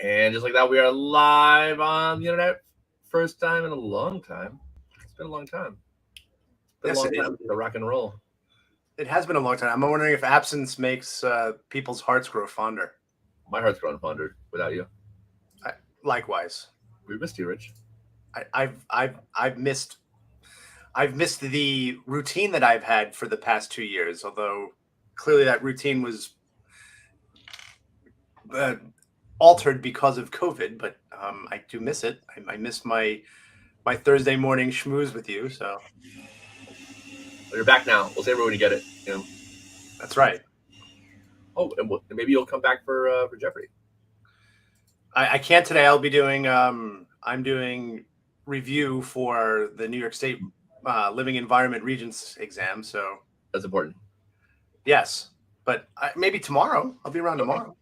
And just like that, we are live on the internet. First time in a long time. It's been a long time. It's been a Yes, long time to rock and roll. it has been a long time. I'm wondering if absence makes people's hearts grow fonder. My heart's grown fonder without you. Likewise, We missed you, Rich. I've missed the routine that I've had for the past 2 years. Although clearly that routine was uh, altered because of COVID, but I do miss it. I miss my Thursday morning schmooze with you. So Well, you're back now. We'll say everyone when you get it. that's right. Oh, and maybe you'll come back for Jeffrey. I can't today. I'll be doing I'm doing review for the New York State Living Environment Regents exam. So That's important. yes, but maybe tomorrow. I'll be around tomorrow.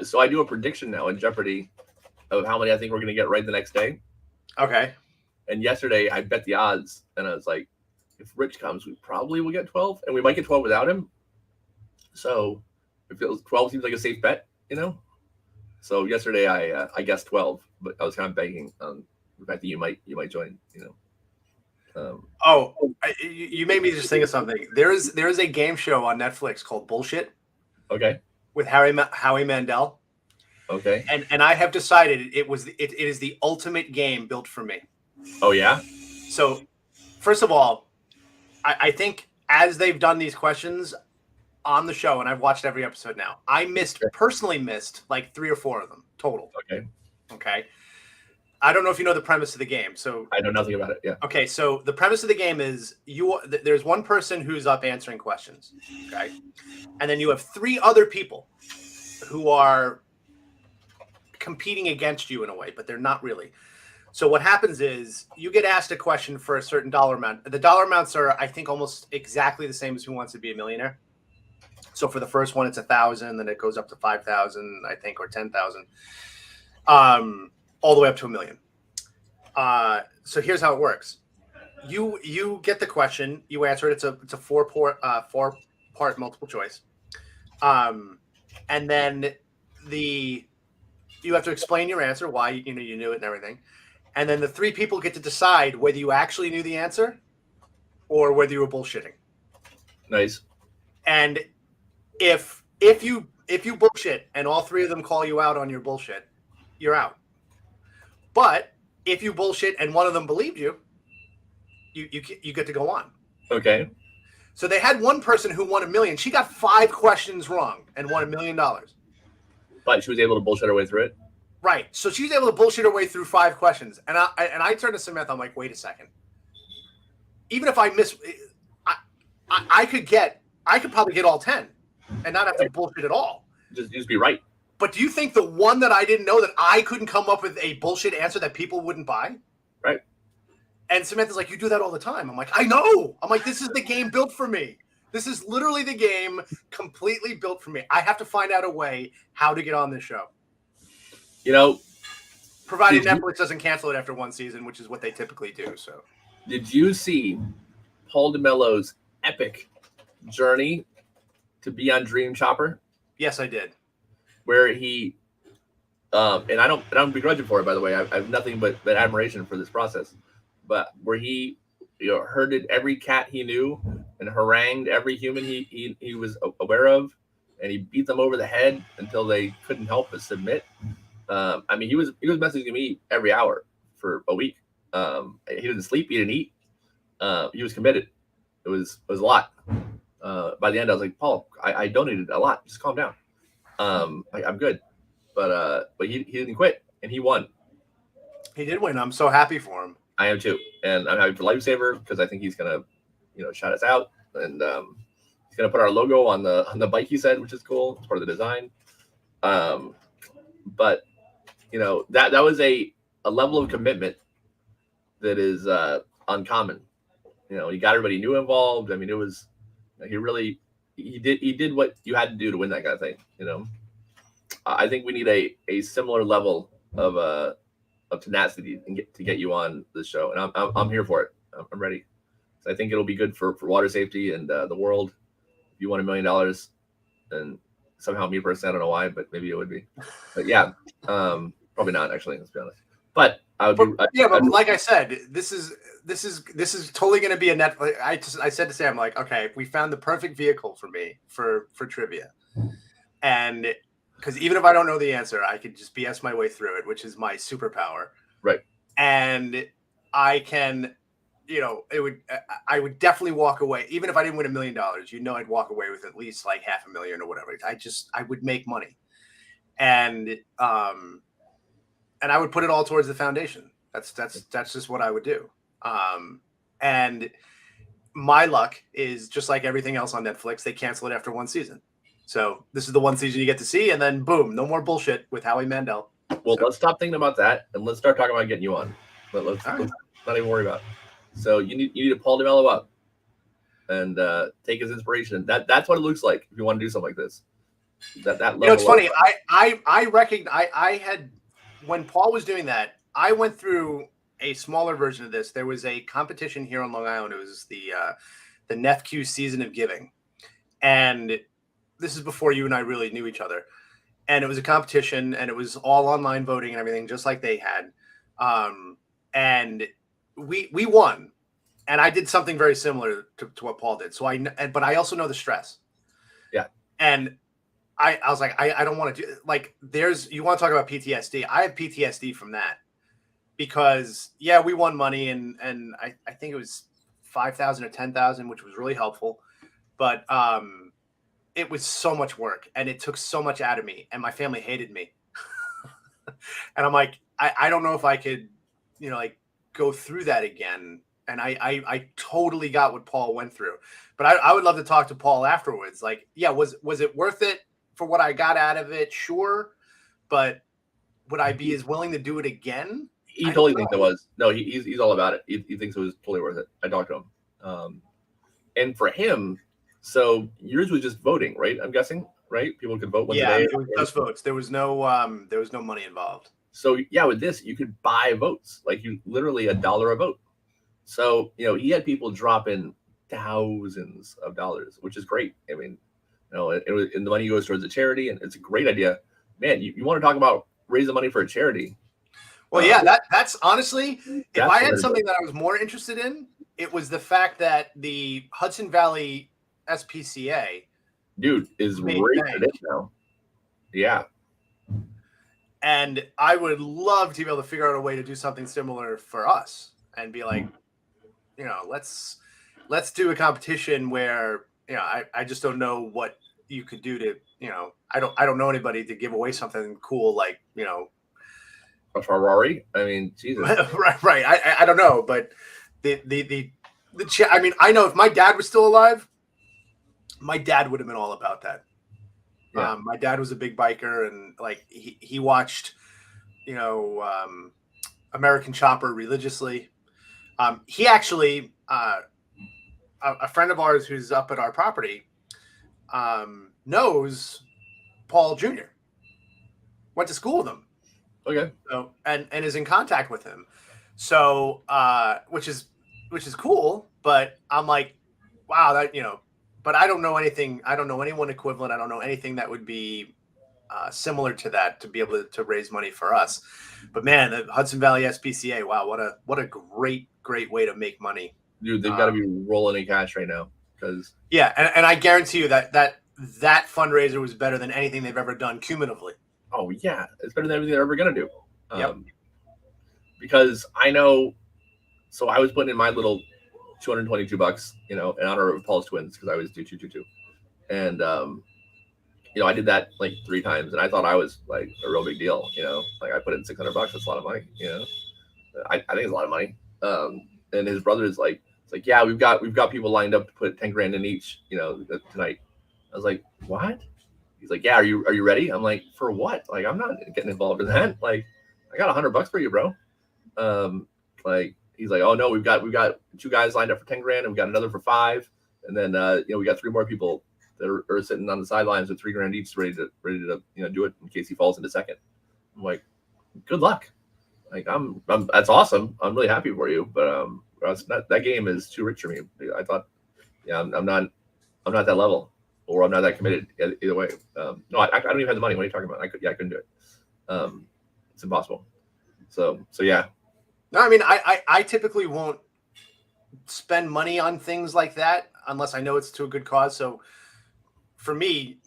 So I do a prediction now in Jeopardy of how many I think we're going to get right the next day. Okay. And yesterday I bet the odds, and I was like, if Rich comes, we probably will get 12, and we might get 12 without him. So it feels 12 seems like a safe bet. So yesterday I guessed 12, but I was kind of banking on the fact that you might join. You made me just think of something. There is a game show on Netflix called Bullshit Okay. with Howie Mandel, Okay. and I have decided it is the ultimate game built for me. Oh yeah. So first of all, I think as they've done these questions on the show, and I've watched every episode now, I personally missed like 3 or 4 of them total. Okay. I don't know if you know the premise of the game. So I know nothing about it. Yeah. Okay, so the premise of the game is there's one person who's up answering questions, okay? And then you have 3 other people who are competing against you in a way, but they're not really. So what happens is you get asked a question for a certain dollar amount. The dollar amounts are, I think, almost exactly the same as Who Wants to Be a Millionaire. So for the first one, it's 1,000, then it goes up to 5,000, I think, or 10,000, all the way up to $1 million. So here's how it works. You get the question, you answer it. It's a 4-part multiple choice. And then you have to explain your answer, why you knew it and everything. And then the 3 people get to decide whether you actually knew the answer or whether you were bullshitting. Nice. And if you bullshit and all 3 of them call you out on your bullshit, you're out. But if you bullshit and one of them believed you, you get to go on. Okay. So they had one person who won $1 million. She got 5 questions wrong and won $1 million. But she was able to bullshit her way through it. Right. So she's able to bullshit her way through 5 questions. And I turned to Samantha. I'm like, wait a second. Even if I miss, I could probably get all 10 and not have to bullshit at all. Just be right. But do you think the one that I didn't know, that I couldn't come up with a bullshit answer that people wouldn't buy? Right. And Samantha's like, you do that all the time. I'm like, I know. I'm like, this is the game built for me. This is literally the game completely built for me. I have to find out a way how to get on this show. Provided Netflix doesn't cancel it after 1 season, which is what they typically do. So, did you see Paul DeMello's epic journey to be on Dream Chopper? Yes, I did. Where he, and I don't begrudge him for it, by the way. I have nothing but admiration for this process. But where he, herded every cat he knew and harangued every human he was aware of, and he beat them over the head until they couldn't help but submit. He was messaging me every hour for a week. He didn't sleep, he didn't eat. He was committed. It was a lot. By the end, I was like, Paul, I donated a lot. Just calm down. I'm good. But he didn't quit, and he won. He did win. I'm so happy for him. I am too, and I'm happy for Lifesaver because I think he's gonna, shout us out, and he's gonna put our logo on the bike he said, which is cool. It's part of the design. But that was a level of commitment that is uncommon. He got everybody new involved. I mean, it was he did what you had to do to win that kind of thing. I think we need a similar level of tenacity to get you on this show, and I'm here for it. I'm ready. So I think it'll be good for water safety and the world. If you won $1 million, and somehow me personally. I don't know why, but maybe it would be. But yeah, probably not actually. Let's be honest. But I would. But like I said, this is totally going to be a Netflix. I said to Sam, like, okay, we found the perfect vehicle for me for trivia, and because even if I don't know the answer, I could just BS my way through it, which is my superpower. Right. And I can, I would definitely walk away, even if I didn't win $1 million. I'd walk away with at least like $500,000 or whatever. I would make money, and I would put it all towards the foundation. That's just what I would do. And my luck is just like everything else on Netflix. They cancel it after one season. So this is the one season you get to see, and then boom, no more bullshit with Howie Mandel. Well, let's stop thinking about that and let's start talking about getting you on. Let's not even worry about it. So you need to Paul DeMello up and take his inspiration. That's what it looks like if you want to do something like this. That level. It's funny. I recognize I had when Paul was doing that. I went through a smaller version of this. There was a competition here on Long Island. It was the NEFQ Season of Giving, and this is before you and I really knew each other. And it was a competition, and it was all online voting and everything, just like they had. And we won, and I did something very similar to what Paul did. So but I also know the stress. Yeah. And I was like, I don't want to do like. You want to talk about PTSD? I have PTSD from that because we won money, and I think it was 5,000 or 10,000, which was really helpful, but it was so much work and it took so much out of me, and my family hated me. And I'm like, I don't know if I could, like go through that again. And I totally got what Paul went through, but I would love to talk to Paul afterwards. Like, was it worth it for what I got out of it? Sure. But would I be as willing to do it again? He totally thinks it was. No, he's all about it. He thinks it was totally worth it. I talked to him. And for him, so yours was just voting, right? I'm guessing, right? People could vote once a day. It was just votes. There was no money involved. So with this, you could buy votes, like you literally $1 a vote. So he had people drop in thousands of dollars, which is great. I mean, and the money goes towards a charity, and it's a great idea. Man, you want to talk about raising money for a charity? Well, that's honestly, if I had something that I was more interested in, it was the fact that the Hudson Valley SPCA, dude, is right it now. Yeah. And I would love to be able to figure out a way to do something similar for us and be like, let's do a competition where, I just don't know what you could do to, I don't know anybody to give away something cool like, a Ferrari. I mean, Jesus. right. I don't know, but I mean, I know if my dad was still alive, my dad would have been all about that. Yeah. My dad was a big biker, and like he watched, American Chopper religiously. He actually, a friend of ours who's up at our property, knows Paul Jr. Went to school with him. Okay. So and is in contact with him. So which is cool, but I'm like, wow, that but I don't know anything. I don't know anyone equivalent. I don't know anything that would be similar to that to be able to raise money for us. But man, the Hudson Valley SPCA, wow, what a great way to make money. Dude, they've got to be rolling in cash right now because and I guarantee you that fundraiser was better than anything they've ever done cumulatively. Oh yeah, it's better than everything they're ever gonna do. Yep. Because I know, so I was putting in my little $222, in honor of Paul's twins because I always do 222, and I did that like 3 times, and I thought I was like a real big deal. Like I put in $600. That's a lot of money. I think it's a lot of money. And his brother is like, it's like, yeah, we've got people lined up to put 10 grand in each, tonight. I was like, what? He's like, yeah, are you ready? I'm like, for what? Like, I'm not getting involved in that. Like, I got $100 for you, bro. Like, he's like, oh no, we've got 2 guys lined up for 10 grand, and we got another for 5, and then we got 3 more people that are sitting on the sidelines with $3 grand each, ready to do it in case he falls into second. I'm like, good luck. Like, I'm that's awesome. I'm really happy for you, but that game is too rich for me. I thought, I'm not that level. or I'm not that committed. Either way, no, I don't even have the money. What are you talking about? I couldn't do it. It's impossible. So yeah. No, I mean, I typically won't spend money on things like that unless I know it's to a good cause. So for me,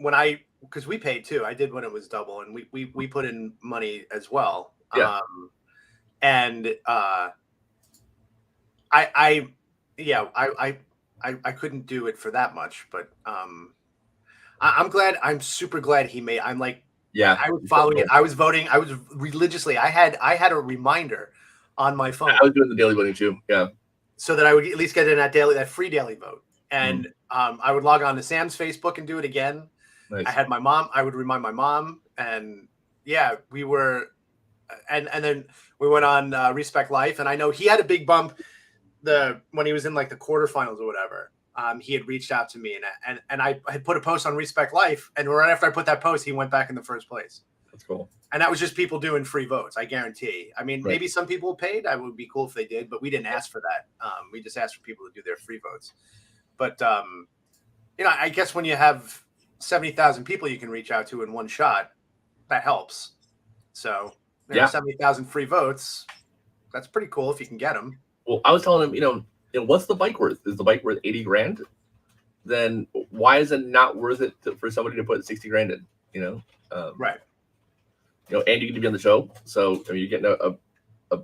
because we paid too, I did when it was double, and we put in money as well. Yeah. And I couldn't do it for that much, but I'm glad. I'm super glad he made. I'm like, Yeah. I was following it. I was voting. I was religiously. I had a reminder on my phone. I was doing the daily voting too. Yeah. So that I would at least get in that free daily vote. And I would log on to Sam's Facebook and do it again. Nice. I had my mom. I would remind my mom, and yeah, we were, and then we went on Respect Life, and I know he had a big bump when he was in like the quarterfinals or whatever. He had reached out to me, and I had put a post on Respect Life, and right after I put that post, he went back in the first place. That's cool. And that was just people doing free votes. I guarantee. I mean, maybe some people paid. I would be cool if they did, but we didn't ask for that. We just asked for people to do their free votes. But I guess when you have 70,000 people you can reach out to in one shot, that helps. So 70,000 free votes. That's pretty cool if you can get them. Well, I was telling him, what's the bike worth? Is the bike worth 80 grand? Then why is it not worth it for somebody to put 60 grand in? Right. And you get to be on the show, so you're getting a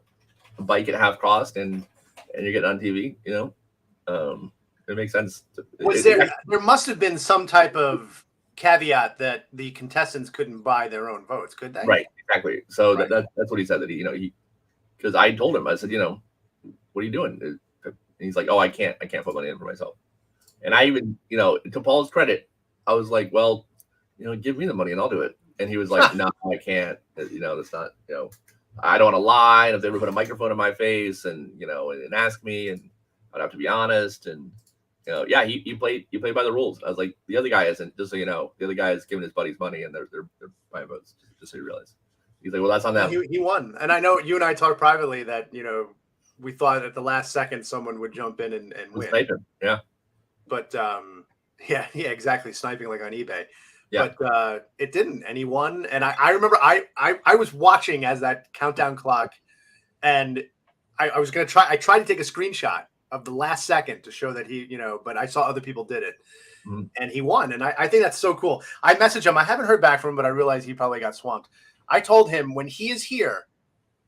bike at half cost, and you're getting on TV. It makes sense. There must have been some type of caveat that the contestants couldn't buy their own votes, could they? Right, exactly. So that's what he said. That he because I told him, I said, what are you doing? And he's like, oh, I can't put money in for myself. And I even, to Paul's credit, I was like, well, give me the money and I'll do it. And he was like, no, I can't. That's not, I don't want to lie. And if they ever put a microphone in my face and ask me, and I'd have to be honest. And, he played by the rules. I was like, the other guy isn't, just so you know, the other guy is giving his buddies money and they're buying votes, just so you realize. He's like, well, that's on them. He won. And I know you and I talked privately that, we thought at the last second someone would jump in and win. Sniping. Yeah. But yeah, exactly. Sniping like on eBay. Yeah. But it didn't, and he won. And I remember I was watching as that countdown clock, and I was gonna try. I tried to take a screenshot of the last second to show that he, but I saw other people did it, and he won. And I think that's so cool. I messaged him. I haven't heard back from him, but I realized he probably got swamped. I told him when he is here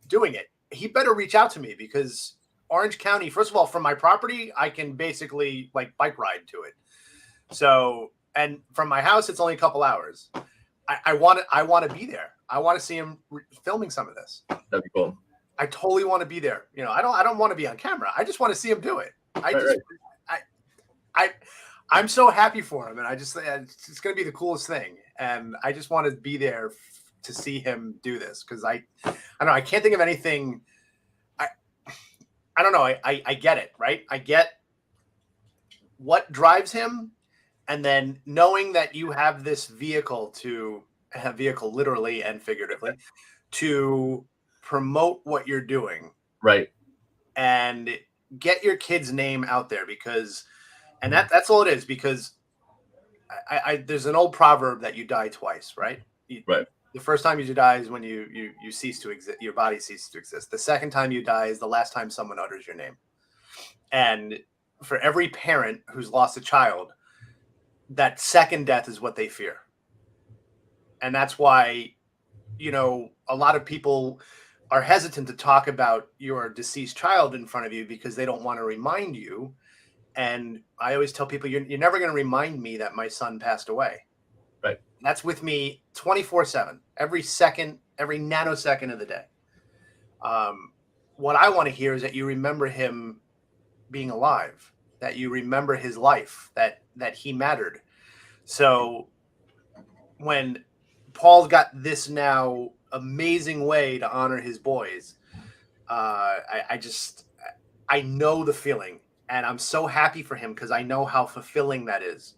doing it, he better reach out to me, because Orange County, first of all, from my property, I can basically like bike ride to it. So. And from my house, it's only a couple hours. I want to be there. I want to see him filming some of this. That'd be cool. I totally want to be there. I don't want to be on camera. I just want to see him do it. I'm so happy for him, and it's going to be the coolest thing. And I just want to be there to see him do this, because I don't know. I can't think of anything. I don't know. I get it, right? I get what drives him. And then knowing that you have this vehicle literally and figuratively, to promote what you're doing. Right. And get your kid's name out there, and that's all it is, because there's an old proverb that you die twice, right? Right. The first time you die is when you cease to exist, your body ceases to exist. The second time you die is the last time someone utters your name. And for every parent who's lost a child, that second death is what they fear. And that's why, a lot of people are hesitant to talk about your deceased child in front of you, because they don't want to remind you. And I always tell people, you're never going to remind me that my son passed away. Right. That's with me 24/7, every second, every nanosecond of the day. What I want to hear is that you remember him being alive, that you remember his life, that he mattered. So when Paul's got this now amazing way to honor his boys, I know the feeling, and I'm so happy for him, because I know how fulfilling that is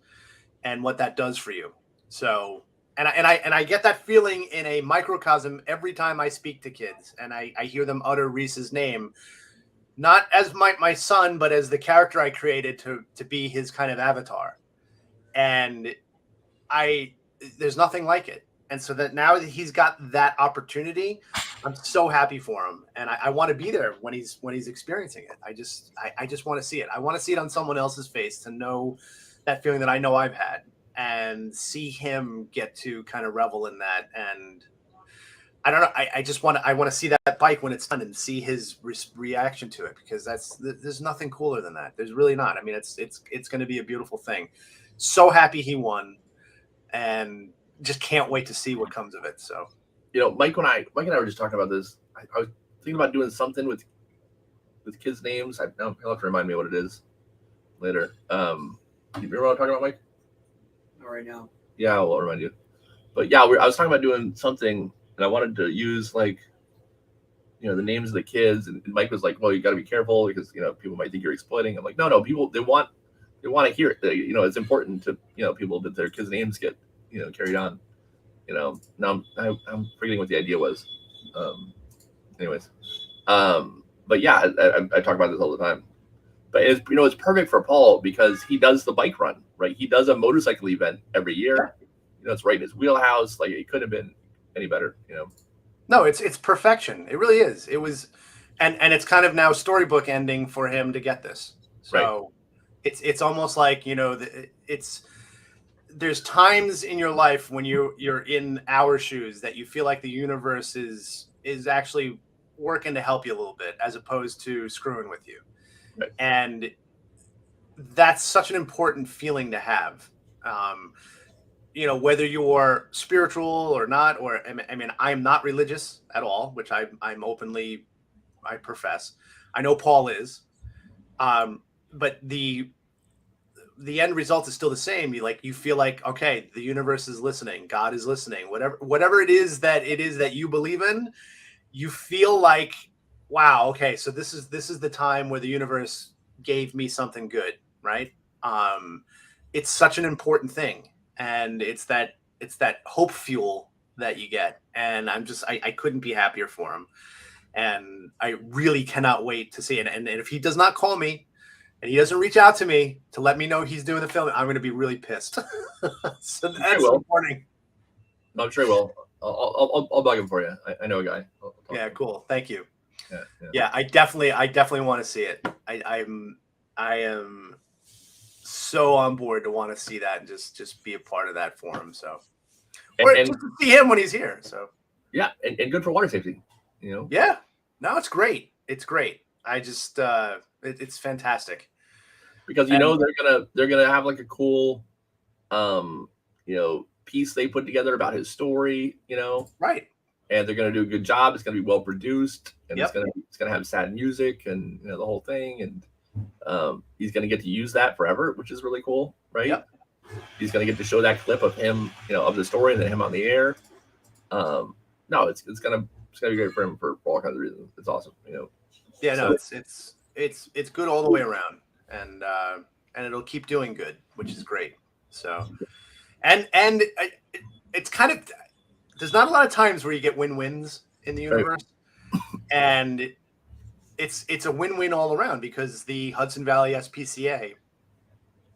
and what that does for you. So, and I get that feeling in a microcosm every time I speak to kids and I hear them utter Reese's name. Not as my son, but as the character I created to be his kind of avatar. And there's nothing like it. And so that now that he's got that opportunity, I'm so happy for him, and I want to be there when he's experiencing it. I just want to see it. I want to see it on someone else's face to know that feeling that I know I've had, and see him get to kind of revel in that. And I don't know. I want to see that bike when it's done and see his reaction to it, because there's nothing cooler than that. There's really not. I mean, it's going to be a beautiful thing. So happy he won, and just can't wait to see what comes of it. So. Mike and I were just talking about this. I was thinking about doing something with kids' names. He'll have to remind me what it is later. You remember what I'm talking about, Mike? Not right now. Yeah, I'll remind you. But yeah, I was talking about doing something, and I wanted to use the names of the kids. And Mike was like, "Well, you got to be careful because people might think you're exploiting." I'm like, "No, people they want to hear it. It's important to people that their kids' names get carried on." Now I'm forgetting what the idea was. But yeah, I talk about this all the time. But it's perfect for Paul because he does the bike run, right? He does a motorcycle event every year. It's right in his wheelhouse. Like, it couldn't have been any better. No, it's perfection. It really is. It was, and it's kind of now storybook ending for him to get this. So it's almost like there's times in your life when you're in our shoes that you feel like the universe is actually working to help you a little bit as opposed to screwing with you. Right. And that's such an important feeling to have. Whether you're spiritual or not, or I mean, I'm not religious at all, which I profess. I know Paul is, but the end result is still the same. You feel like, okay, the universe is listening, God is listening, whatever it is that you believe in, you feel like, wow, okay, so this is the time where the universe gave me something good, right? It's such an important thing, and it's that hope fuel that you get, and I couldn't be happier for him, and I really cannot wait to see it. And if he does not call me, and he doesn't reach out to me to let me know he's doing the film, I'm going to be really pissed. So that's the warning. No, I'm sure he will. I'll bug him for you. I know a guy. Yeah, cool. Thank you. Yeah. I definitely want to see it. I am so on board to want to see that and just be a part of that for him. So, or just to see him when he's here. So. Yeah, and good for water safety. Yeah. No, it's great. It's great. I just it's fantastic because they're gonna have like a cool piece they put together about his story, right, and they're gonna do a good job. It's gonna be well produced, and it's gonna have sad music and the whole thing, and he's gonna get to use that forever, which is really cool, right? Yep. He's gonna get to show that clip of him, of the story, and then him on the air. No, it's gonna be great for him for all kinds of reasons. It's awesome, Yeah, no, it's good all the way around, and it'll keep doing good, which is great. So, and it's kind of, there's not a lot of times where you get win-wins in the universe, right. And it's a win-win all around because the Hudson Valley SPCA,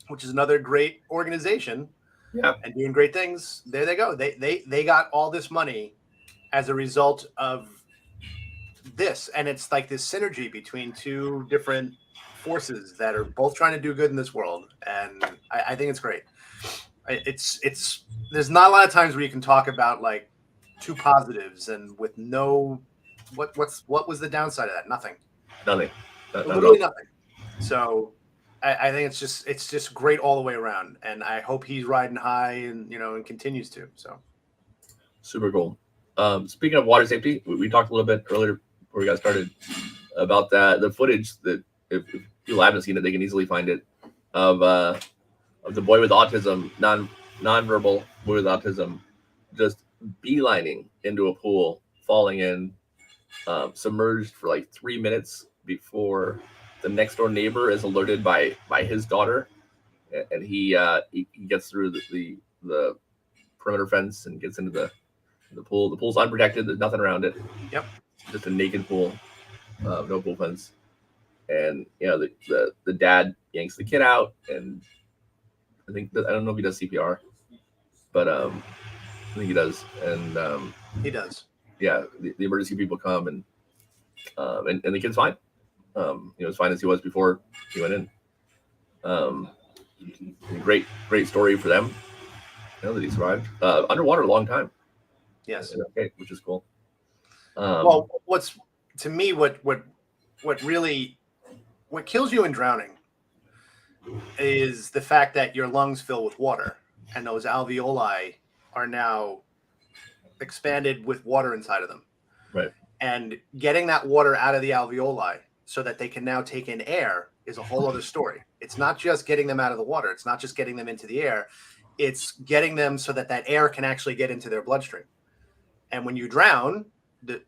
which is another great organization, and doing great things. There they go. They got all this money as a result of this, and it's like this synergy between two different forces that are both trying to do good in this world, and I think it's great. It's there's not a lot of times where you can talk about like two positives and with no what was the downside of that? Nothing. Literally nothing. So I think it's just great all the way around, and I hope he's riding high and and continues to. So super cool. Speaking of water safety, we talked a little bit earlier before we got started about the footage that if people haven't seen it, they can easily find it of the boy with autism, nonverbal boy with autism, just beelining into a pool, falling in, submerged for like 3 minutes before the next door neighbor is alerted by his daughter, and he gets through the perimeter fence and gets into the pool. The pool's unprotected. There's nothing around it. Yep. Just a naked pool, no pool fence. And the dad yanks the kid out, and I don't know if he does CPR. but I think he does. And He does. yeah, the emergency people come, and the kid's fine. As fine as he was before he went in. Great story for them. That he survived underwater a long time. Yes. Okay, which is cool. Well, what's to me what really what kills you in drowning is the fact that your lungs fill with water, and those alveoli are now expanded with water inside of them. Right. And getting that water out of the alveoli so that they can now take in air is a whole other story. It's not just getting them out of the water. It's not just getting them into the air. It's getting them so that that air can actually get into their bloodstream. And when you drown, the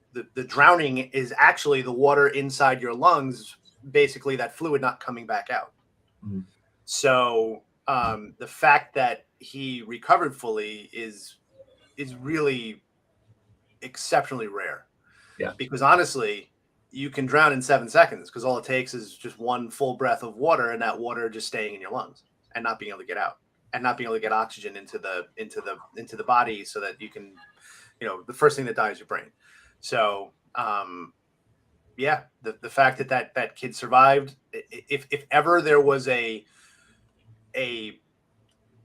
drowning is actually the water inside your lungs, basically that fluid not coming back out. Mm-hmm. So the fact that he recovered fully is really exceptionally rare. Yeah. Because honestly, you can drown in 7 seconds because all it takes is just one full breath of water, and that water just staying in your lungs and not being able to get out, and not being able to get oxygen into the body so that you can, the first thing that dies is your brain. So yeah, the fact that kid survived, if ever there was a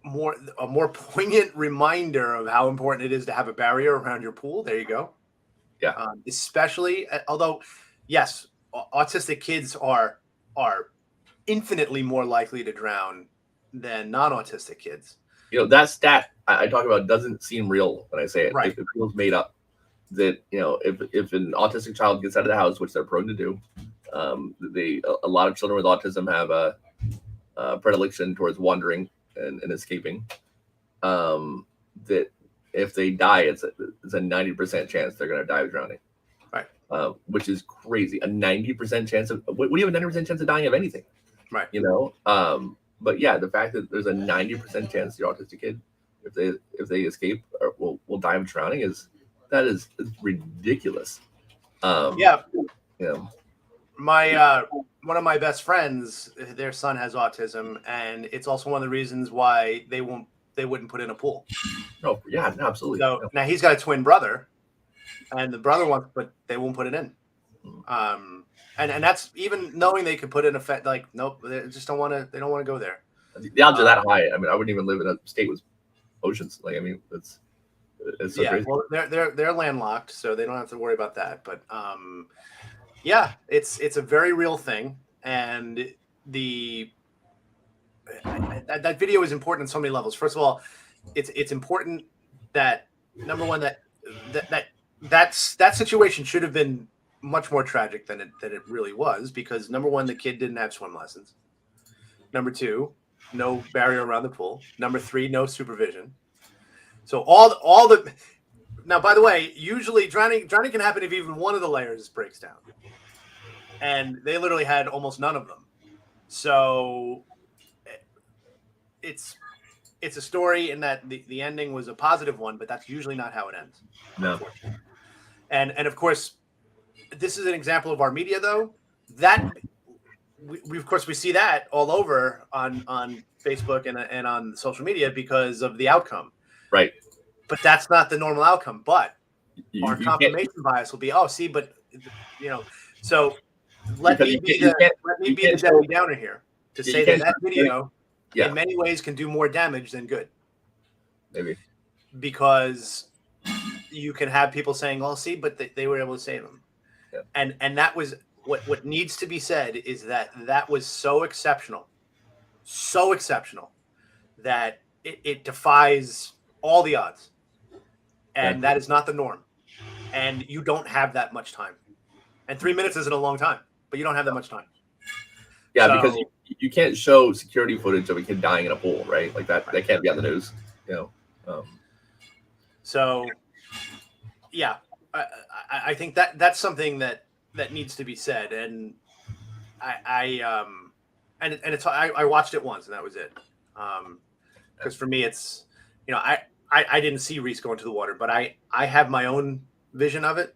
more poignant reminder of how important it is to have a barrier around your pool, there you go. Yeah. Especially, although, yes, autistic kids are infinitely more likely to drown than non-autistic kids. That stat I talk about doesn't seem real when I say it. Right. It feels made up. That if an autistic child gets out of the house, which they're prone to do, a lot of children with autism have a predilection towards wandering and escaping. That if they die, it's a 90% chance they're going to die of drowning. Right. Which is crazy. A 90% chance of what do you have a 90% chance of dying of anything? Right. But yeah, the fact that there's a 90% chance your autistic kid, if they escape, will die of drowning is ridiculous. Yeah. My one of my best friends, their son has autism, and it's also one of the reasons why they wouldn't put in a pool. Oh yeah, no, absolutely. So now he's got a twin brother, and the brother wants, but they won't put it in. And that's even knowing they could put in effect. Like, nope, they just don't want to. They don't want to go there. The odds are that high. I mean, I wouldn't even live in a state with oceans. Like, I mean, it's so crazy. Well, they're landlocked, so they don't have to worry about that. But yeah, it's a very real thing, and that video is important on so many levels. First of all, it's important that, number one, that situation should have been much more tragic than it really was, because number one, the kid didn't have swim lessons. Number two, no barrier around the pool. Number three, no supervision. So all the now, by the way, usually drowning can happen if even one of the layers breaks down, and they literally had almost none of them. So it's a story in that the ending was a positive one, but that's usually not how it ends. No. And of course, this is an example of our media, though, that we of course we see that all over on Facebook and on social media because of the outcome. Right. But that's not the normal outcome. But our you confirmation bias will be, so let me be the Debbie Downer here to say that video in many ways can do more damage than good. Maybe. Because you can have people saying, "Oh, see, but they were able to save him." Yeah. And that was what needs to be said, is that was so exceptional that it defies all the odds. And that is not the norm. And you don't have that much time. And 3 minutes isn't a long time, but you don't have that much time. Yeah, because you can't show security footage of a kid dying in a pool, right? Like that can't be on the news, So, yeah, I think that's something that needs to be said. And I watched it once and that was it. Because for me, it's, I didn't see Reese go into the water, but I have my own vision of it,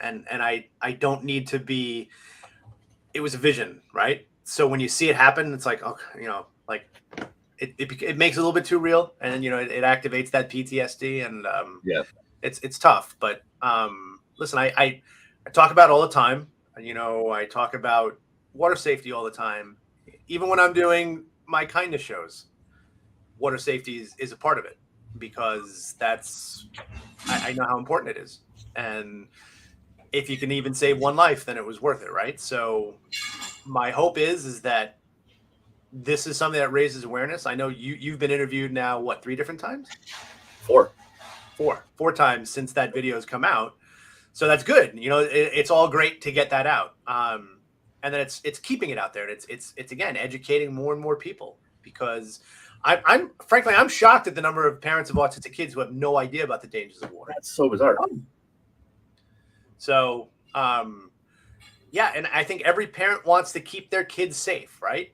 and I don't need to be. It was a vision, right? So when you see it happen, it's like, okay, like it makes it a little bit too real, and it activates that PTSD, and Yeah. it's tough. But listen, I talk about it all the time. I talk about water safety all the time, even when I'm doing my kindness shows. Water safety is a part of it, because I know how important it is, and if you can even save one life, then it was worth it, right? So my hope is that this is something that raises awareness. I know you've been interviewed now, what, 3 different times? 4. Four times since that video has come out. So that's good. It's all great to get that out. And then it's keeping it out there. And it's again, educating more and more people, because I'm frankly, I'm shocked at the number of parents of autistic kids who have no idea about the dangers of water. That's so bizarre. So, yeah. And I think every parent wants to keep their kids safe, right?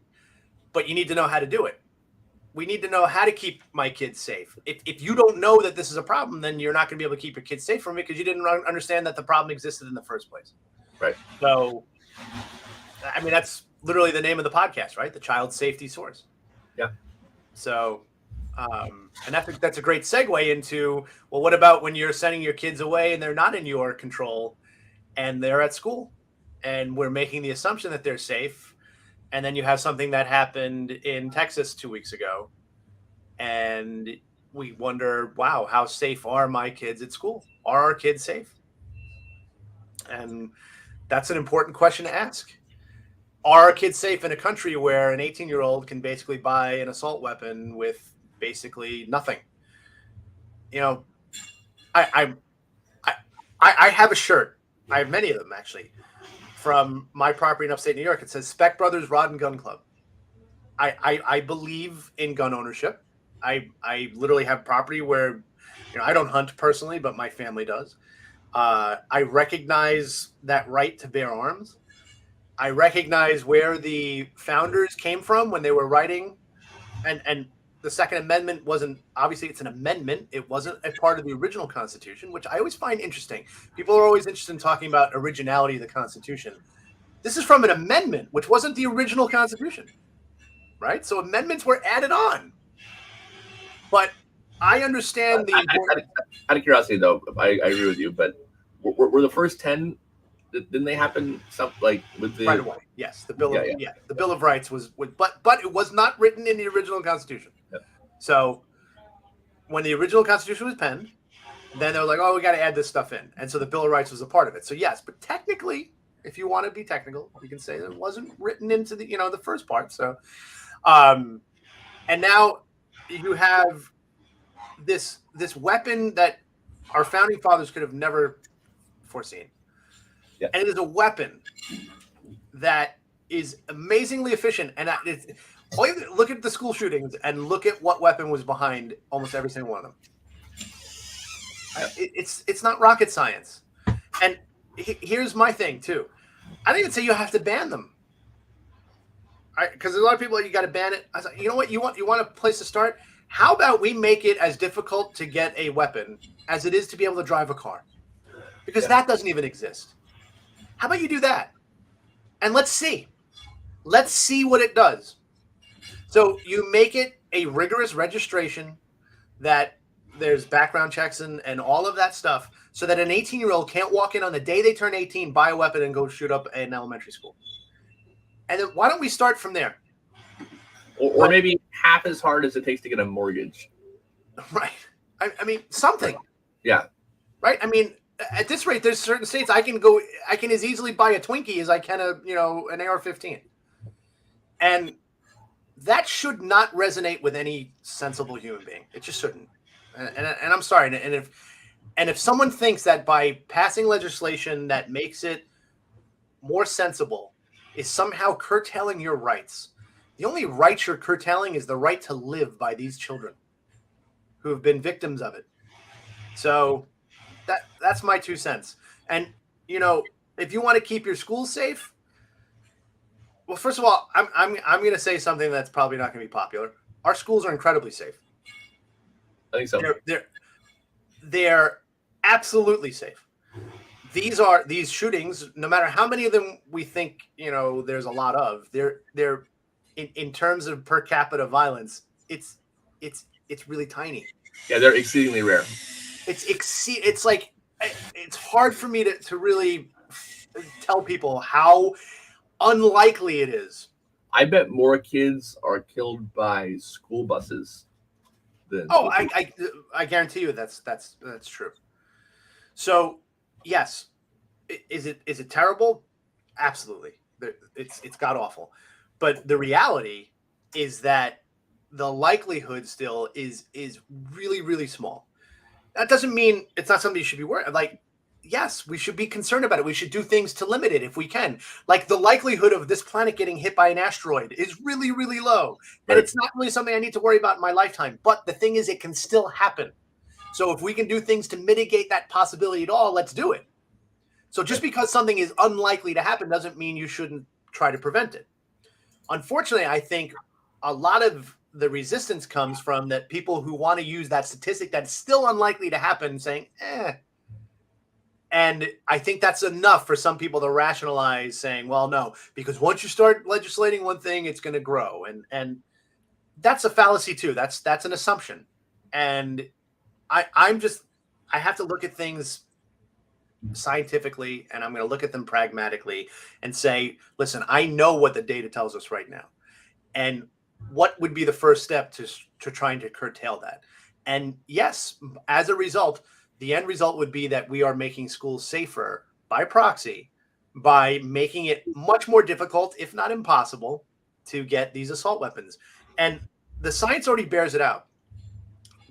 But you need to know how to do it. We need to know how to keep my kids safe. If you don't know that this is a problem, then you're not going to be able to keep your kids safe from it, because you didn't understand that the problem existed in the first place. Right. So, I mean, that's literally the name of the podcast, right? The Child Safety Source. Yeah. So, and that's a great segue into, well, what about when you're sending your kids away and they're not in your control and they're at school and we're making the assumption that they're safe? And then you have something that happened in Texas 2 weeks ago, and we wonder, wow, how safe are my kids at school? Are our kids safe? And that's an important question to ask. Are our kids safe in a country where an 18-year-old can basically buy an assault weapon with basically nothing? I have a shirt. I have many of them, actually, from my property in upstate New York. It says Speck Brothers Rod and Gun Club. I believe in gun ownership. I literally have property where, I don't hunt personally, but my family does. I recognize that right to bear arms. I recognize where the founders came from when they were writing, and the Second Amendment wasn't, obviously it's an amendment. It wasn't a part of the original Constitution, which I always find interesting. People are always interested in talking about originality of the Constitution. This is from an amendment, which wasn't the original Constitution, right? So amendments were added on. But I understand the importance. Out of curiosity, though, I agree with you, but were the first 10, didn't they happen with the Right away? Yes, the Bill of the Bill of Rights was but it was not written in the original Constitution. Yep. So when the original Constitution was penned, then they were like, "Oh, we got to add this stuff in," and so the Bill of Rights was a part of it. So yes, but technically, if you want to be technical, you can say that it wasn't written into the the first part. So, and now you have this weapon that our founding fathers could have never foreseen. Yeah. And it is a weapon that is amazingly efficient. And look at the school shootings and look at what weapon was behind almost every single one of them. It's not rocket science. And here's my thing too. I don't even say you have to ban them. Because there's a lot of people, you got to ban it. I was like, you know what? You want a place to start? How about we make it as difficult to get a weapon as it is to be able to drive a car? Because that doesn't even exist. How about you do that? And let's see. Let's see what it does. So you make it a rigorous registration, that there's background checks and all of that stuff, so that an 18-year-old can't walk in on the day they turn 18, buy a weapon, and go shoot up an elementary school. And then why don't we start from there? Or maybe half as hard as it takes to get a mortgage. Right. I mean, something. Yeah. Right. I mean, at this rate, there's certain states I can as easily buy a Twinkie as I can an AR-15. And that should not resonate with any sensible human being. It just shouldn't. And I'm sorry. And if someone thinks that by passing legislation that makes it more sensible is somehow curtailing your rights, the only right you're curtailing is the right to live by these children who have been victims of it. So that's my 2 cents. And, if you want to keep your schools safe, well, first of all, I'm going to say something that's probably not going to be popular. Our schools are incredibly safe. I think so. They're absolutely safe. These shootings, no matter how many of them we think, there's a lot of, they're in terms of per capita violence, it's really tiny. Yeah, they're exceedingly rare. It's like it's hard for me to really tell people how unlikely it is. I bet more kids are killed by school buses than. Oh, I guarantee you that's true. So, yes, is it terrible? Absolutely. It's god awful. But the reality is that the likelihood still is really, really small. That doesn't mean it's not something you should be worried. Like, yes, we should be concerned about it. We should do things to limit it if we can. Like, the likelihood of this planet getting hit by an asteroid is really, really low. And Right. it's not really something I need to worry about in my lifetime. But the thing is, it can still happen. So if we can do things to mitigate that possibility at all, let's do it. So just because something is unlikely to happen doesn't mean you shouldn't try to prevent it. Unfortunately, I think a lot of the resistance comes from that people who want to use that statistic that's still unlikely to happen saying, And I think that's enough for some people to rationalize saying, well, no, because once you start legislating one thing, it's going to grow. And that's a fallacy too. That's an assumption. And I have to look at things scientifically, and I'm going to look at them pragmatically and say, listen, I know what the data tells us right now. And what would be the first step to trying to curtail that? And yes, as a result, the end result would be that we are making schools safer by proxy, by making it much more difficult, if not impossible, to get these assault weapons. And the science already bears it out.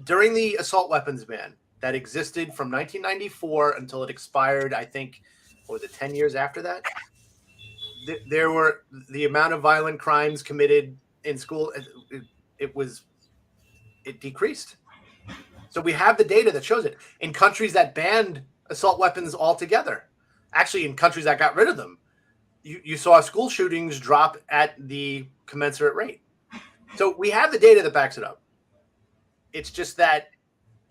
During the assault weapons ban that existed from 1994 until it expired, I think, what was it, 10 years after that? There were the amount of violent crimes committed in school, it decreased. So we have the data that shows it. In countries that banned assault weapons altogether, actually in countries that got rid of them, you saw school shootings drop at the commensurate rate. So we have the data that backs it up. It's just that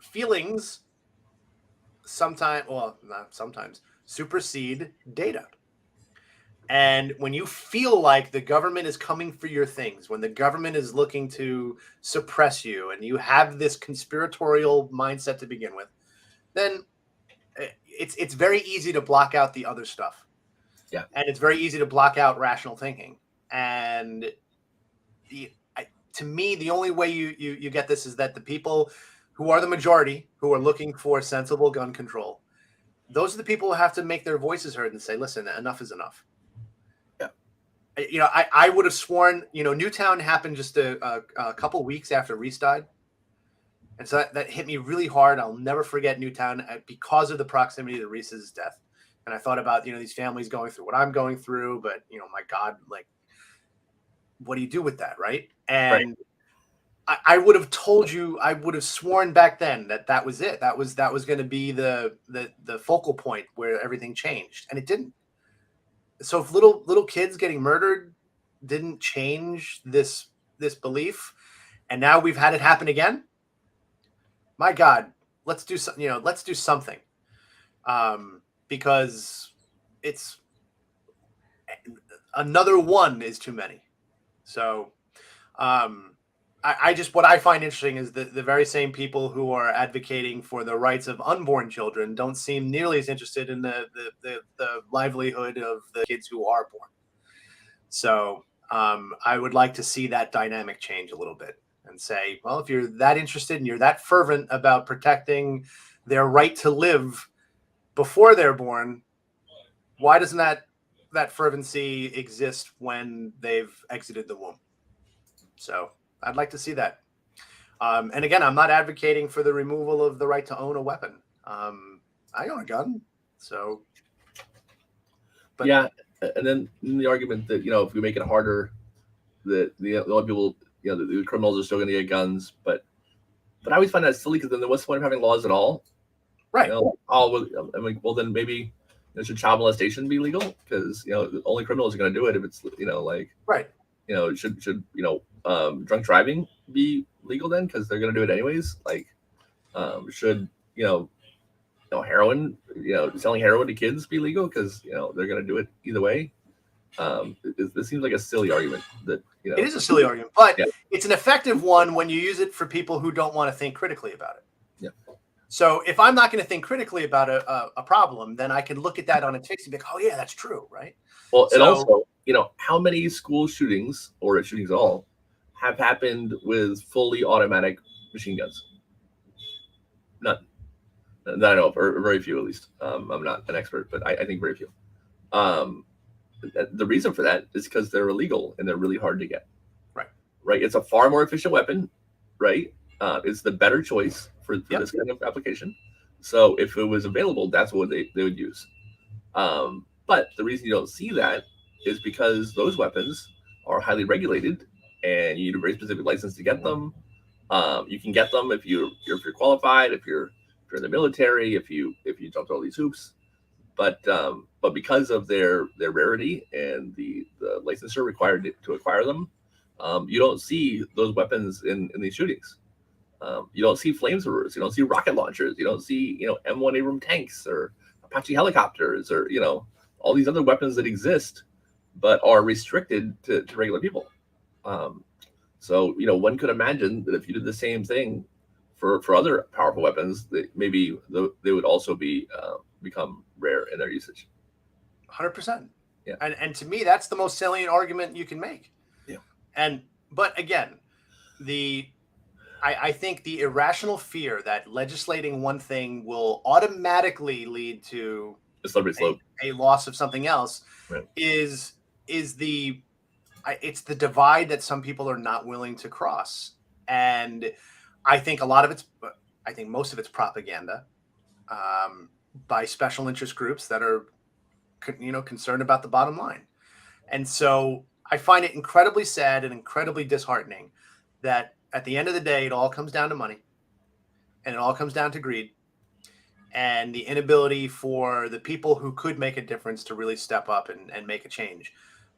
feelings sometimes, well, not sometimes, supersede data. And when you feel like the government is coming for your things, when the government is looking to suppress you, and you have this conspiratorial mindset to begin with, then it's very easy to block out the other stuff. Yeah. And it's very easy to block out rational thinking. And to me, the only way you get this is that the people who are the majority, who are looking for sensible gun control, those are the people who have to make their voices heard and say, listen, enough is enough. Yeah. I would have sworn, Newtown happened just a couple weeks after Reese died. And so that hit me really hard. I'll never forget Newtown because of the proximity to Reese's death. And I thought about, these families going through what I'm going through, but, my God, like, what do you do with that, right? And right. I would have told you, I would have sworn back then that was it. That was going to be the focal point where everything changed, and it didn't. So if little kids getting murdered didn't change this belief, and now we've had it happen again, my God, let's do something. Let's do something, because it's another one is too many. So, I just, what I find interesting is that the very same people who are advocating for the rights of unborn children don't seem nearly as interested in the livelihood of the kids who are born. So, I would like to see that dynamic change a little bit and say, well, if you're that interested and you're that fervent about protecting their right to live before they're born, why doesn't that fervency exist when they've exited the womb? So I'd like to see that. And again, I'm not advocating for the removal of the right to own a weapon. I own a gun, so. But yeah, and then the argument that if we make it harder, that the only people, the criminals are still going to get guns. But I always find that silly, because then what's the point of having laws at all? Right. Well, then maybe. Should child molestation be legal? Because the only criminals are going to do it if it's right. Should drunk driving be legal then? Because they're going to do it anyways. Should heroin selling heroin to kids be legal? Because they're going to do it either way. This seems like a silly argument that It is a silly argument, but Yeah. it's an effective one when you use it for people who don't want to think critically about it. Yeah. So if I'm not going to think critically about a problem, then I can look at that on its face and be like, oh yeah, that's true, right? Well, and So- also, how many school shootings or shootings at all have happened with fully automatic machine guns? None. That I know of, or very few at least. I'm not an expert, but I think very few. The reason for that is because they're illegal and they're really hard to get. Right. It's a far more efficient weapon. Right. It's the better choice for this kind of application. So if it was available, that's what they would use. But the reason you don't see that is because those weapons are highly regulated and you need a very specific license to get them. You can get them if you're qualified, if you're in the military, if you jump through all these hoops. But because of their rarity and the licensure required to acquire them, you don't see those weapons in these shootings. You don't see flamethrowers. You don't see rocket launchers. You don't see M1 Abrams tanks or Apache helicopters or all these other weapons that exist, but are restricted to regular people. So one could imagine that if you did the same thing for other powerful weapons, that maybe they would also become rare in their usage. 100%. Yeah. And to me, that's the most salient argument you can make. Yeah. But again, I think the irrational fear that legislating one thing will automatically lead to The slippery slope. a loss of something else Right. is it's the divide that some people are not willing to cross. And I think most of it's propaganda by special interest groups that are concerned about the bottom line. And so I find it incredibly sad and incredibly disheartening that at the end of the day, it all comes down to money and it all comes down to greed and the inability for the people who could make a difference to really step up and make a change.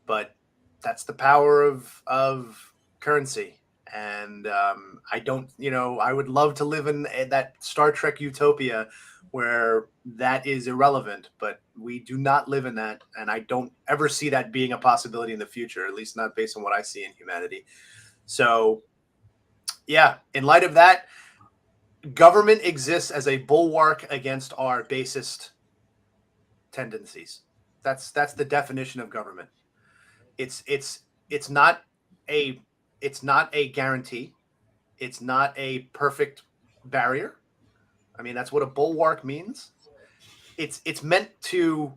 But that's the power of currency. And I would love to live in that Star Trek utopia where that is irrelevant, but we do not live in that. And I don't ever see that being a possibility in the future, at least not based on what I see in humanity. So yeah, in light of that, government exists as a bulwark against our basest tendencies. That's the definition of government. It's not a guarantee. It's not a perfect barrier. I mean, that's what a bulwark means. It's meant to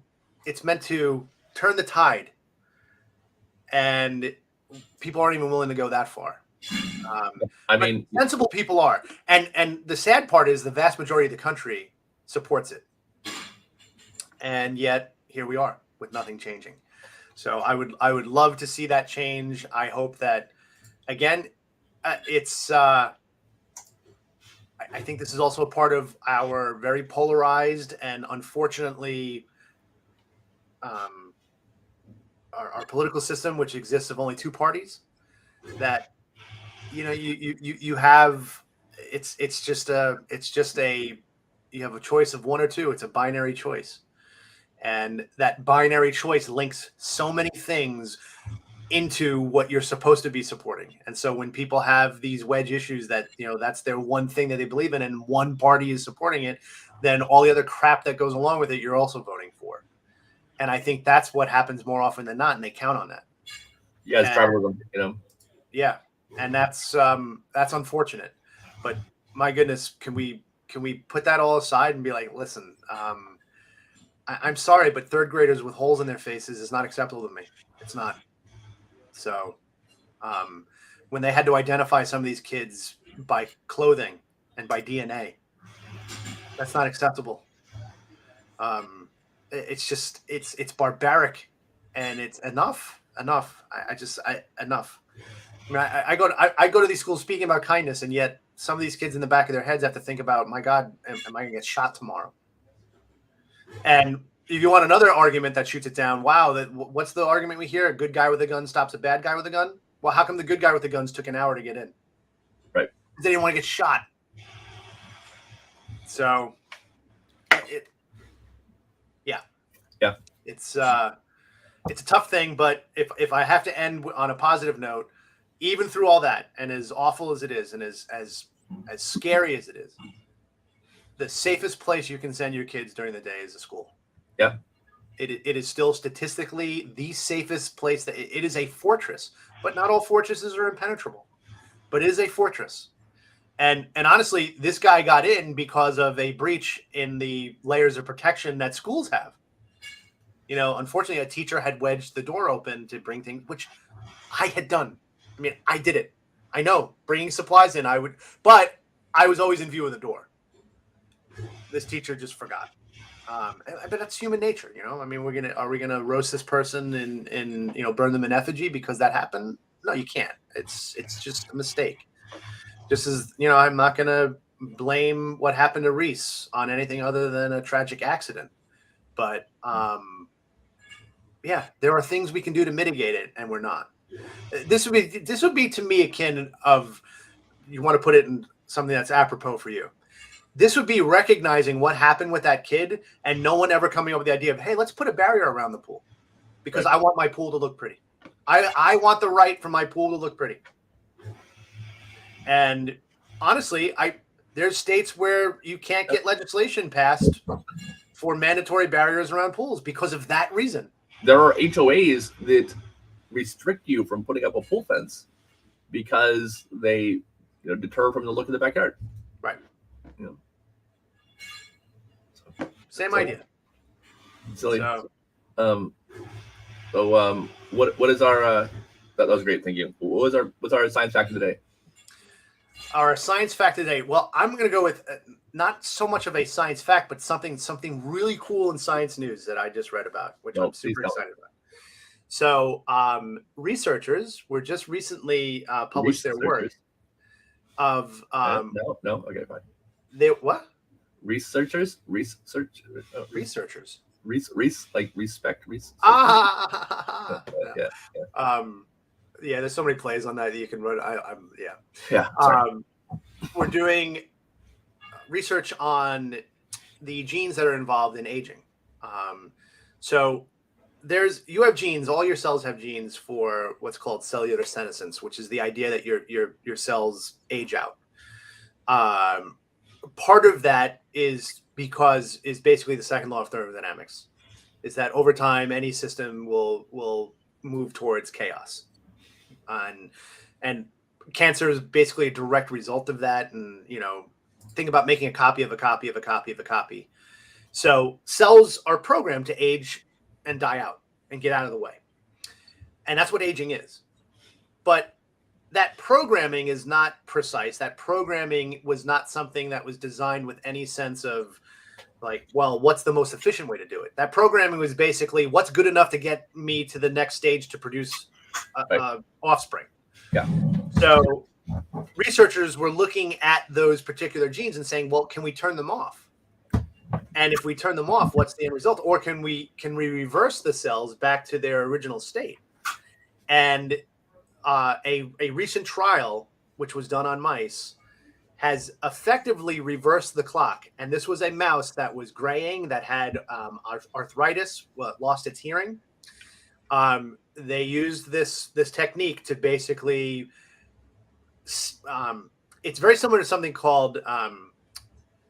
turn the tide, and people aren't even willing to go that far. I mean, sensible people are, and the sad part is the vast majority of the country supports it, and yet here we are with nothing changing. So I would love to see that change. I hope that, again, I think this is also a part of our very polarized and unfortunately our political system, which exists of only two parties. That you have it's just a you have a choice of one or two. It's a binary choice, and that binary choice links so many things into what you're supposed to be supporting. And so when people have these wedge issues that that's their one thing that they believe in and one party is supporting it, then all the other crap that goes along with it you're also voting for. And I think that's what happens more often than not, and they count on that. Yeah, it's tribalism, Yeah, and that's unfortunate. But my goodness, can we put that all aside and be like, listen, I'm sorry, but third graders with holes in their faces is not acceptable to me. It's not. So when they had to identify some of these kids by clothing and by DNA, that's not acceptable. It's just it's barbaric, and it's enough. Enough. Enough. I mean, I go to these schools speaking about kindness, and yet some of these kids in the back of their heads have to think about, my God, am I going to get shot tomorrow? And if you want another argument that shoots it down, what's the argument we hear? A good guy with a gun stops a bad guy with a gun. Well, how come the good guy with the guns took an hour to get in? Right. Because they didn't want to get shot. So, it's a tough thing, but if I have to end on a positive note, even through all that, and as awful as it is, and as scary as it is, the safest place you can send your kids during the day is a school. Yeah. It is still statistically the safest place. That it is a fortress, but not all fortresses are impenetrable. But it is a fortress. And honestly, this guy got in because of a breach in the layers of protection that schools have. Unfortunately, a teacher had wedged the door open to bring things, which I had done. I mean, I did it. I know, bringing supplies in, but I was always in view of the door. This teacher just forgot. But that's human nature, I mean, are we gonna roast this person and burn them in effigy because that happened? No, you can't. It's just a mistake. Just as I'm not gonna blame what happened to Reese on anything other than a tragic accident. But yeah, there are things we can do to mitigate it, and we're not. This would be to me akin of, you want to put it in something that's apropos for you. This would be recognizing what happened with that kid and no one ever coming up with the idea of, hey, let's put a barrier around the pool because I want my pool to look pretty. I want the right for my pool to look pretty. And honestly, there's states where you can't get legislation passed for mandatory barriers around pools because of that reason. There are HOAs that restrict you from putting up a pool fence because they deter from the look of the backyard. Right. Same idea. Silly. What is our that was great, thank you. What's our science fact of the day? Our science fact today. Well, I'm going to go with not so much of a science fact, but something really cool in science news that I just read about, which I'm super excited about. So, researchers were just recently published their work of no, okay, fine. They what? Researchers. Like respect. Yeah. There's so many plays on that you can run. Yeah. We're doing research on the genes that are involved in aging. So you have genes. All your cells have genes for what's called cellular senescence, which is the idea that your cells age out. Part of that is basically the second law of thermodynamics, is that over time any system will move towards chaos, and cancer is basically a direct result of that. And think about making a copy of a copy of a copy of a copy. So cells are programmed to age and die out and get out of the way, and that's what aging is. But that programming is not precise. That programming was not something that was designed with any sense of what's the most efficient way to do it. That programming was basically what's good enough to get me to the next stage to produce offspring. Yeah. So researchers were looking at those particular genes and saying, well, can we turn them off? And if we turn them off, what's the end result? Or can we reverse the cells back to their original state? And a recent trial, which was done on mice, has effectively reversed the clock. And this was a mouse that was graying, that had arthritis, lost its hearing. They used this technique to basically, it's very similar to something called,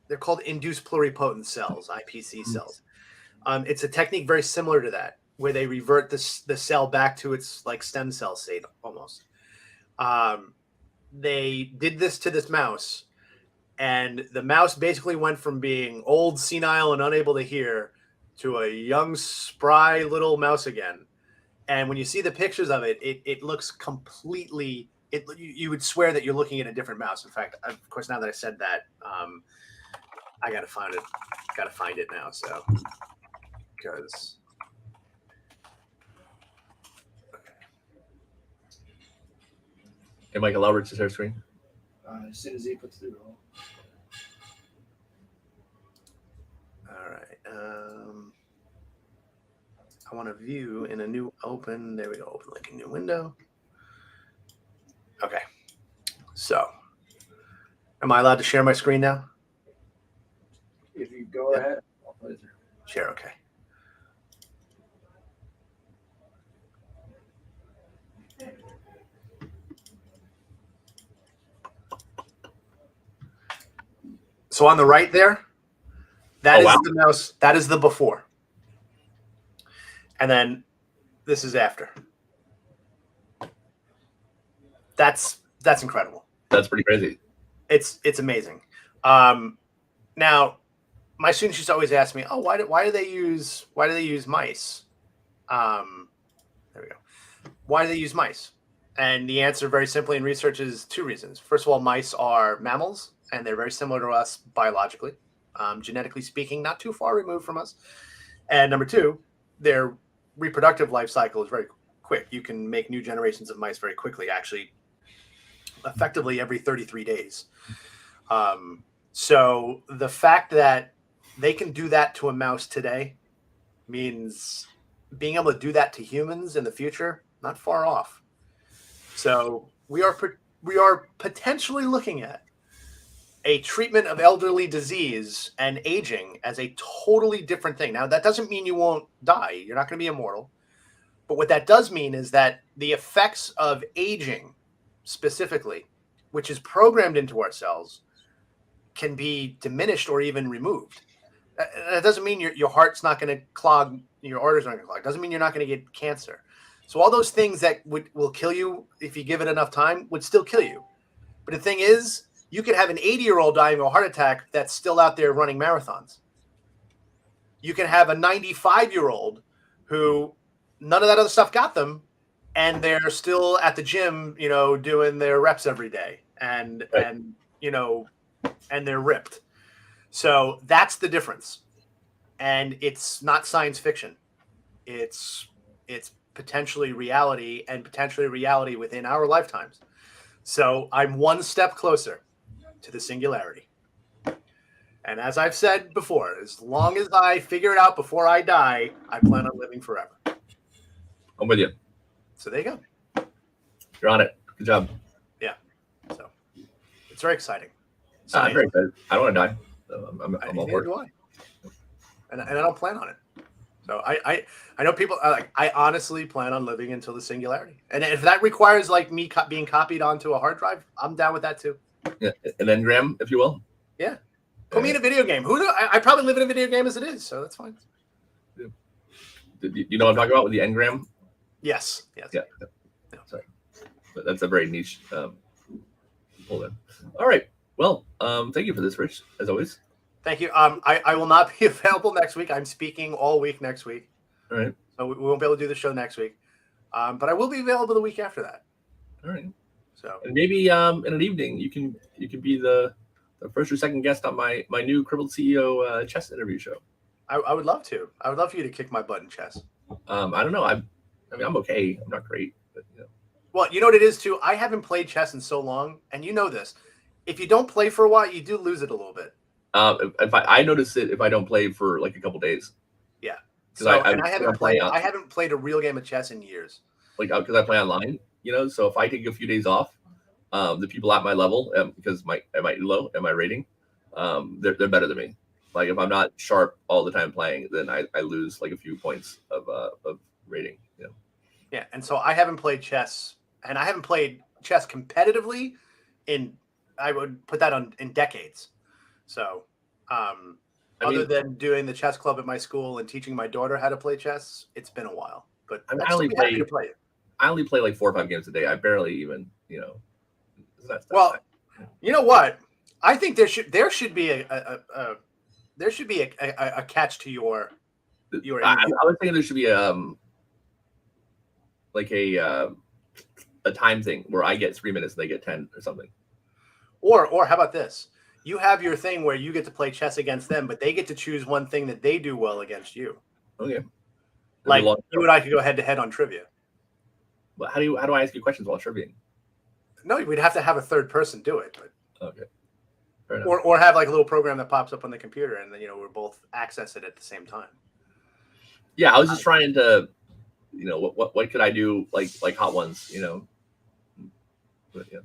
they're called induced pluripotent cells, IPC cells. It's a technique very similar to that, where they revert the cell back to its stem cell state almost. They did this to this mouse, and the mouse basically went from being old, senile, and unable to hear to a young, spry little mouse again. And when you see the pictures of it, it looks completely. You would swear that you're looking at a different mouse. In fact, of course, now that I said that, I gotta find it. Gotta find it now. So because. Hey, Michael, Alberts is our screen. As soon as he puts the roll. All right. I want to view in a new open. There we go. Open link in new window. Okay. So, am I allowed to share my screen now? If you go ahead, I'll put it through. Share. Okay. So on the right there, that Oh, is wow. the mouse. That is the before. And then this is after. That's incredible. That's pretty crazy. It's amazing. Now, my students used to always ask me, "Oh, why do they use mice?" There we go. Why do they use mice? And the answer, very simply in research, is two reasons. First of all, mice are mammals, and they're very similar to us biologically, genetically speaking, not too far removed from us. And number two, their reproductive life cycle is very quick. You can make new generations of mice very quickly, actually, effectively every 33 days. So the fact that they can do that to a mouse today means being able to do that to humans in the future, not far off. So we are potentially looking at a treatment of elderly disease and aging as a totally different thing. Now, that doesn't mean you won't die. You're not going to be immortal. But what that does mean is that the effects of aging specifically, which is programmed into our cells, can be diminished or even removed. That doesn't mean your heart's not going to clog, your arteries aren't going to clog. It doesn't mean you're not going to get cancer. So all those things that will kill you if you give it enough time would still kill you. But the thing is, you could have an 80-year-old dying of a heart attack that's still out there running marathons. You can have a 95-year-old who none of that other stuff got them, and they're still at the gym, doing their reps every day, and Right. and they're ripped. So that's the difference. And it's not science fiction. It's potentially reality, and potentially reality within our lifetimes. So I'm one step closer to the singularity. And as I've said before, as long as I figure it out before I die, I plan on living forever. I'm with you. So there you go. You're on it. Good job. So it's very exciting. I'm very excited. I don't want to die. So I'm all Neither for it. do I. And I don't plan on it. So I know people I honestly plan on living until the singularity. And if that requires like me being copied onto a hard drive, I'm down with that too. Yeah. And then Graham, if you will. Yeah. Put me in a video game. I probably live in a video game as it is, so that's fine. You know what I'm talking about with the engram? Yes. Yeah. Sorry. But that's a very niche pull in. All right. Well, thank you for this, Rich, as always. Thank you. I will not be available next week. I'm speaking all week next week. All right. So we won't be able to do the show next week. But I will be available the week after that. All right. So And maybe in an evening you can be the first or second guest on my new Crippled CEO chess interview show. I would love to. I would love for you to kick my butt in chess. I don't know. I mean, I'm okay. I'm not great, but Well, you know what it is too? I haven't played chess in so long, and you know this. If you don't play for a while, you do lose it a little bit. If I notice it if I don't play for like a couple days. Yeah. 'Cause So, I and I haven't play played a real game of chess in years. like because I play online, So if I take a few days off, the people at my level, because my elo and my rating, they're better than me. Like if I'm not sharp all the time playing, then I lose like a few points of rating. Yeah, and so I haven't played chess, and I haven't played chess competitively I would put that in decades. So, other than doing the chess club at my school and teaching my daughter how to play chess, it's been a while. But I mean, I'd still be happy to play it. I only play like 4 or 5 games a day. I barely even, it's not Well, bad. you know what? I think there should be a catch to your. I was thinking there should be like a time thing where I get 3 minutes and they get 10 or something. Or how about this? You have your thing where you get to play chess against them, but they get to choose one thing that they do well against you. Okay. Like you and I could go head to head on trivia. But how do I ask you questions while triviaing? No, we'd have to have a third person do it. But, Okay. Fair enough. or have like a little program that pops up on the computer, and then we're both access it at the same time. Yeah, I was just trying to, what could I do like Hot Ones, But yeah.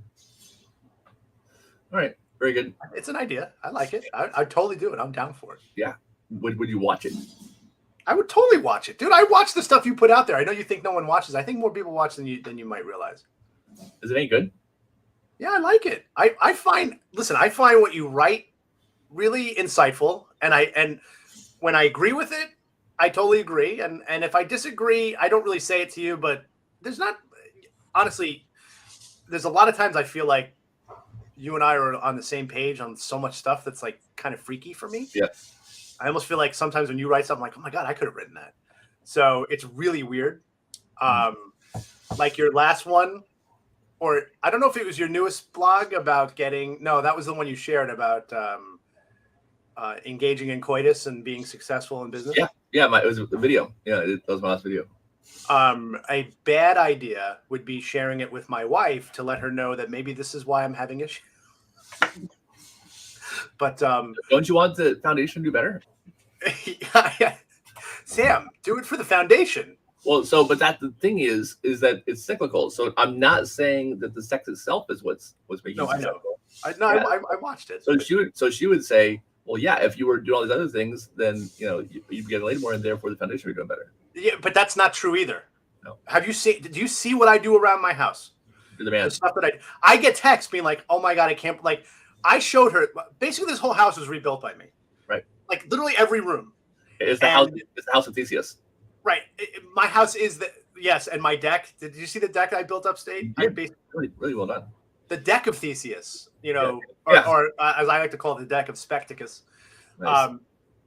All right. Very good. It's an idea. I like it. I'd totally do it. I'm down for it. Yeah. Would you watch it? I would totally watch it, dude. I watch the stuff you put out there. I know you think no one watches. I think more people watch than you might realize. Is it any good? Yeah, I like it. I find what you write really insightful, and when I agree with it, I totally agree, and if I disagree, I don't really say it to you, but there's not honestly. There's a lot of times I feel like you and I are on the same page on so much stuff that's like kind of freaky for me. Yeah. I almost feel like sometimes when you write something like, oh my God, I could have written that. So it's really weird. Like your last one, or I don't know if it was your newest blog about that was the one you shared about engaging in coitus and being successful in business. Yeah, it was a video. Yeah, that was my last video. A bad idea would be sharing it with my wife to let her know that maybe this is why I'm having issues. But don't you want the foundation to do better? Sam, do it for the foundation. Well, but the thing is that it's cyclical. So I'm not saying that the sex itself is what's making. No, it I know. cyclical. I watched it. So she would say, well, yeah, if you were doing all these other things, then you'd be getting laid more, and therefore the foundation would be doing better. Yeah, but that's not true either. No. Did you see what I do around my house? You're the man. The stuff that I get texts being like, oh my God, I can't, like, I showed her, basically this whole house was rebuilt by me. Right. Like literally every room. It's the house of Theseus. Right. My house is yes. And my deck, did you see the deck I built upstate? Yeah. Really well done. The deck of Theseus, Yeah. or as I like to call it, the deck of Spectacus. Nice.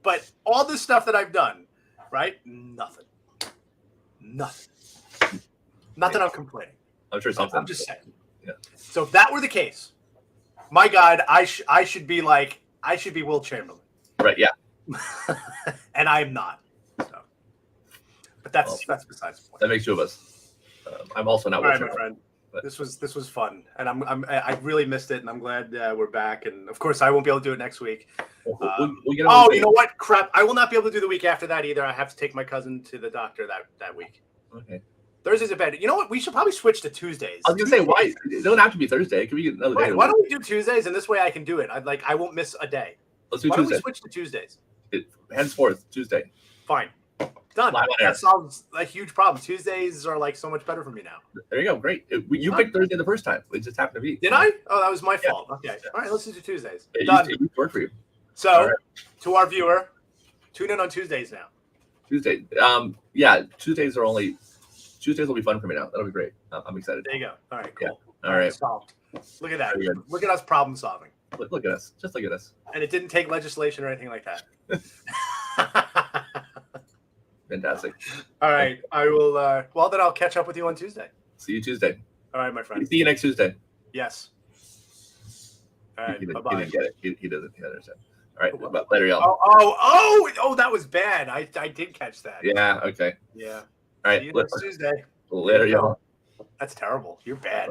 But all this stuff that I've done, right? Nothing. Not that I'm complaining. I'm sure something. I'm just saying. Yeah. So if that were the case, my God, I should be Will Chamberlain. Right. Yeah. And I'm not. So. But that's besides the point. That makes two of us. I'm also not. All right, my friend. But this was fun, and I really missed it, and I'm glad we're back. And of course, I won't be able to do it next week. We'll get you know what? Crap! I will not be able to do the week after that either. I have to take my cousin to the doctor that week. Okay. Thursdays are bad. You know what? We should probably switch to Tuesdays. I was gonna say, why? It doesn't have to be Thursday. It could be another day. Why don't we do Tuesdays? And this way, I can do it. I won't miss a day. Let's do Why Tuesday. don't we switch to Tuesdays? Henceforth, Tuesday. Fine. Done. Live on air. That solves a huge problem. Tuesdays are like so much better for me now. There you go. Great. You picked Thursday the first time. It just happened to be. Did I? Oh, that was my Yeah. fault. Okay. All right. Let's do Tuesdays. It Done. used to work for you. So, All right. to our viewer, tune in on Tuesdays now. Tuesday. Tuesdays will be fun for me now. That'll be great. I'm excited. There you go. All right. Cool. Yeah. All right. Solved. Look at that. Very good. Look at us problem solving. Look at us. Just look at us. And it didn't take legislation or anything like that. Fantastic. All right. I will. Well, then I'll catch up with you on Tuesday. See you Tuesday. All right, my friend. See you next Tuesday. Yes. All right. He Bye-bye. didn't get it. He doesn't understand. All right. But later, y'all. Oh, that was bad. I did catch that. Yeah. Okay. Yeah. All right. See you next Tuesday. Later, y'all. That's terrible. You're bad.